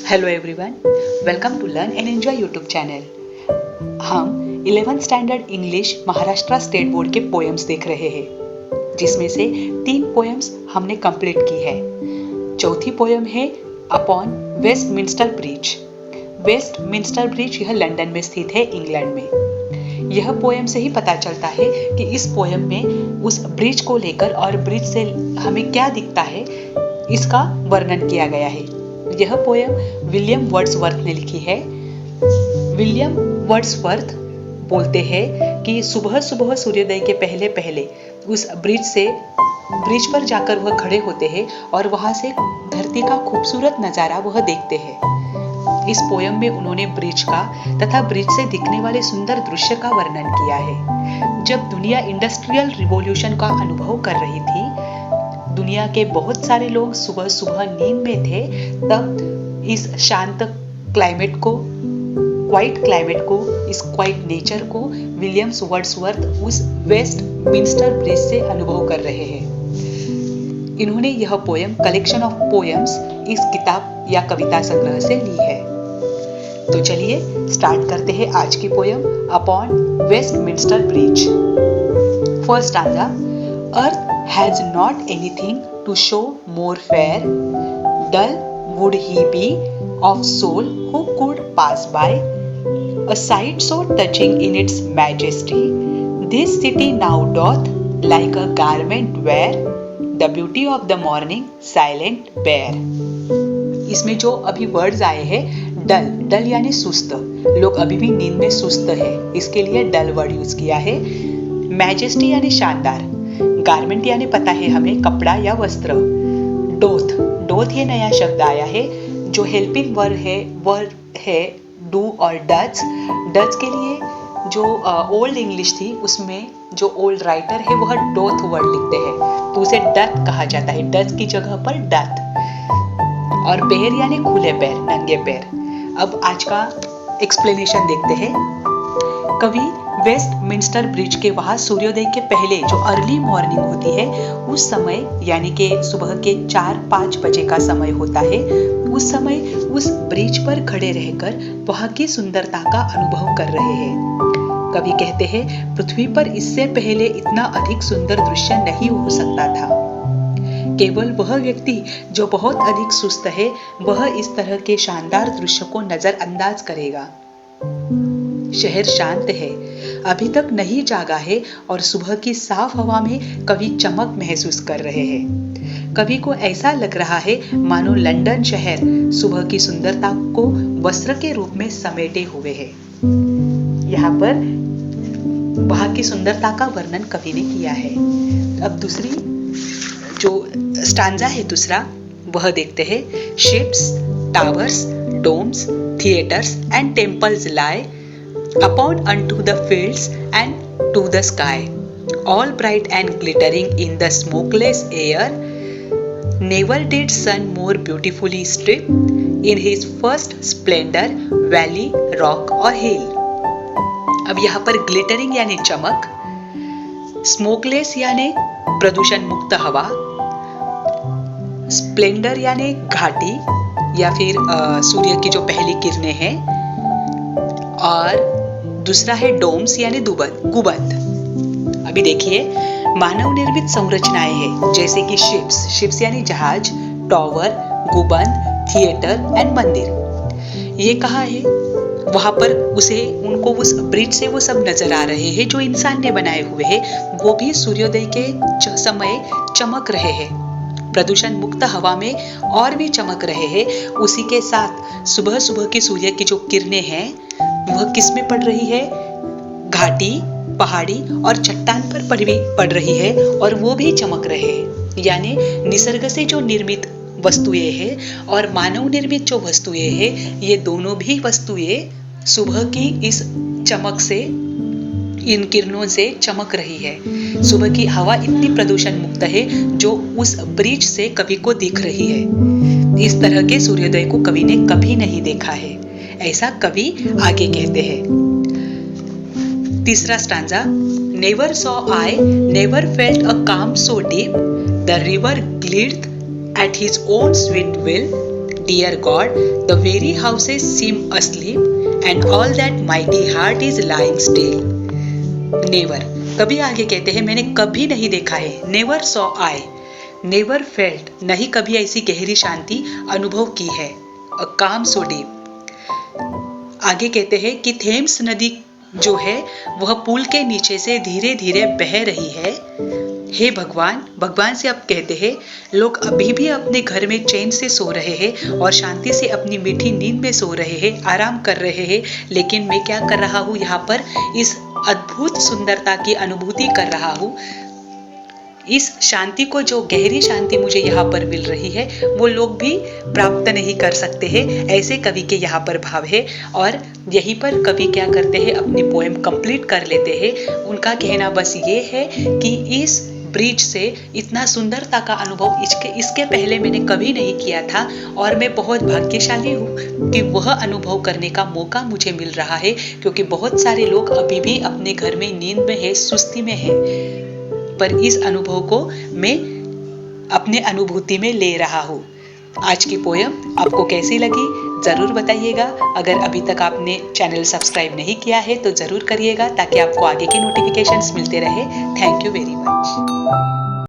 Hello everyone, welcome to learn and enjoy YouTube channel. हम 11th standard English Maharashtra state board के poems देख रहे हैं, जिसमें से 3 पोएम्स हमने कंप्लीट की है। चौथी पोएम है upon Westminster bridge. Westminster bridge यह लंदन में स्थित है, इंग्लैंड में। यह पोएम से ही पता चलता है कि इस पोएम में उस ब्रिज को लेकर और ब्रिज से हमें क्या दिखता है, इसका वर्णन किया गया है। यह पोएम विलियम वर्ड्सवर्थ ने लिखी है। विलियम वर्ड्सवर्थ बोलते हैं कि सुबह सुबह सूर्योदय के पहले पहले उस ब्रिज पर जाकर वह खड़े होते हैं और वहां से धरती का खूबसूरत नजारा वह देखते हैं। इस पोएम में उन्होंने ब्रिज का तथा ब्रिज से दिखने वाले सुंदर दृश्य का वर्णन किया है। जब दुनिया इंडस्ट्रियल रिवॉल्यूशन का अनुभव कर रही थी, दुनिया के बहुत सारे लोग सुबह सुबह नींद में थे, तब इस शांत क्लाइमेट को, इस क्वाइट नेचर को विलियम्स वर्ड्सवर्थ उस वेस्टमिंस्टर ब्रिज से अनुभव कर रहे हैं। इन्होंने यह पोएम कलेक्शन ऑफ पोएम्स इस किताब या कविता संग्रह से ली है। तो चलिए स्टार्ट करते हैं आज की poem upon Westminster bridge. First stanza. Earth has not anything to show more fair, dull would he be of soul who could pass by, a sight so touching in its majesty, this city now doth like a garment wear, the beauty of the morning silent bear। इसमें जो अभी words आए हैं, डल यानी सुस्त, लोग अभी भी नींद में सुस्त है, इसके लिए डल वर्ड यूज किया है। मैजेस्टी यानी शानदार, गारमेंट यानी पता है हमें कपड़ा या वस्त्र। डोथ ये नया शब्द आया है जो हेल्पिंग वर्ड है डू और डच के लिए। जो ओल्ड इंग्लिश थी उसमें जो ओल्ड राइटर है वह डोथ वर्ड लिखते हैं, तो उसे डथ कहा जाता है, डच की जगह पर डथ। और पैर यानी खुले पैर, नंगे पैर। अब आज का एक्सप्लेनेशन देखते हैं। कवि वेस्टमिंस्टर ब्रिज के वहां सूर्योदय के पहले जो अर्ली मॉर्निंग होती है, उस समय यानी कि सुबह के 4-5 बजे का समय होता है, उस समय उस ब्रिज पर खड़े रहकर वहां की सुंदरता का अनुभव कर रहे हैं। कवि कहते हैं पृथ्वी पर इससे पहले इतना अधिक सुंदर दृश्य नहीं हो सकता था। केवल वह व्यक्ति जो बहुत अधिक सुस्त है वह इस तरह के शानदार दृश्य को नजरअंदाज करेगा। शहर शांत है, अभी तक नहीं जागा है और सुबह की साफ हवा में कवि चमक महसूस कर रहे हैं। कवि को ऐसा लग रहा है मानो लंदन शहर सुबह की सुंदरता को वस्त्र के रूप में समेटे हुए है। यहाँ पर वहां की सुंदरता का वर्णन कवि ने किया है। अब दूसरी जो स्टांजा है दूसरा, वह देखते हैं। Ships, towers, domes, theatres and temples lie upon unto the fields and to the sky, all bright and glittering in the smokeless air. Never did sun more beautifully strip in his first splendor valley, rock or hill। अब यहाँ पर glittering यानी चमक, smokeless यानी प्रदूषण मुक्त हवा, Splendor यानी घाटी या फिर सूर्य की जो पहली किरणें हैं, और दूसरा है डोम्स यानी गुंबद। अभी देखिए मानव निर्मित संरचनाएं हैं जैसे कि शिप्स यानी जहाज, टावर, गुंबद, थिएटर एंड मंदिर। ये कहा है वहां पर उनको उस ब्रिज से वो सब नजर आ रहे हैं जो इंसान ने बनाए हुए हैं, वो भी सूर्योदय के समय चमक रहे हैं, प्रदूषण मुक्त हवा में और भी चमक रहे हैं। उसी के साथ सुबह सुबह की सूर्य की जो किरणें हैं वह किस में पड़ रही है, घाटी, पहाड़ी और चट्टान पर पड़ रही है और वो भी चमक रहे हैं। यानी निसर्ग से जो निर्मित वस्तुएं हैं और मानव निर्मित जो वस्तुएं हैं, ये दोनों भी वस्तुएं सुबह की इस चमक से, इन किरणों से चमक रही है। सुबह की हवा इतनी प्रदूषण मुक्त है जो उस ब्रिज से कवि को दिख रही है। इस तरह के सूर्योदय को कवि ने कभी नहीं देखा है, ऐसा कवि आगे कहते हैं। तीसरा stanza. Never saw I, never felt a calm so deep, the river glideth at his own sweet will, Dear God, the very houses seem asleep and all that mighty heart is lying still. Never. कभी आगे कहते हैं मैंने कभी नहीं देखा है. Never saw I. Never felt. नहीं कभी ऐसी गहरी शांति अनुभव की है. A calm so deep. आगे कहते हैं कि थेम्स नदी जो है वह पुल के नीचे से धीरे धीरे बह रही है. हे भगवान, भगवान से अब कहते हैं लोग अभी भी अपने घर में चैन से सो रहे हैं और शांति से अपनी मीठी नींद में सो रहे हैं, आराम कर रहे हैं, लेकिन मैं क्या कर रहा हूँ यहाँ पर इस अद्भुत सुंदरता की अनुभूति कर रहा हूँ. इस शांति को, जो गहरी शांति मुझे यहाँ पर मिल रही है वो लोग भी प्राप्त नहीं कर सकते हैं. ऐसे कवि के यहाँ पर भाव है और यहीं पर कवि क्या करते हैं अपनी पोएम कंप्लीट कर लेते हैं. उनका कहना बस ये है कि इस ब्रिज से इतना सुंदरता का अनुभव इसके पहले मैंने कभी नहीं किया था और मैं बहुत भाग्यशाली हूँ कि वह अनुभव करने का मौका मुझे मिल रहा है, क्योंकि बहुत सारे लोग अभी भी अपने घर में नींद में है, सुस्ती में है, पर इस अनुभव को मैं अपने अनुभूति में ले रहा हूँ. आज की पोयम आपको कैसी लगी जरूर बताइएगा. अगर अभी तक आपने चैनल सब्सक्राइब नहीं किया है तो जरूर करिएगा ताकि आपको आगे के नोटिफिकेशंस मिलते रहे. Thank you very much.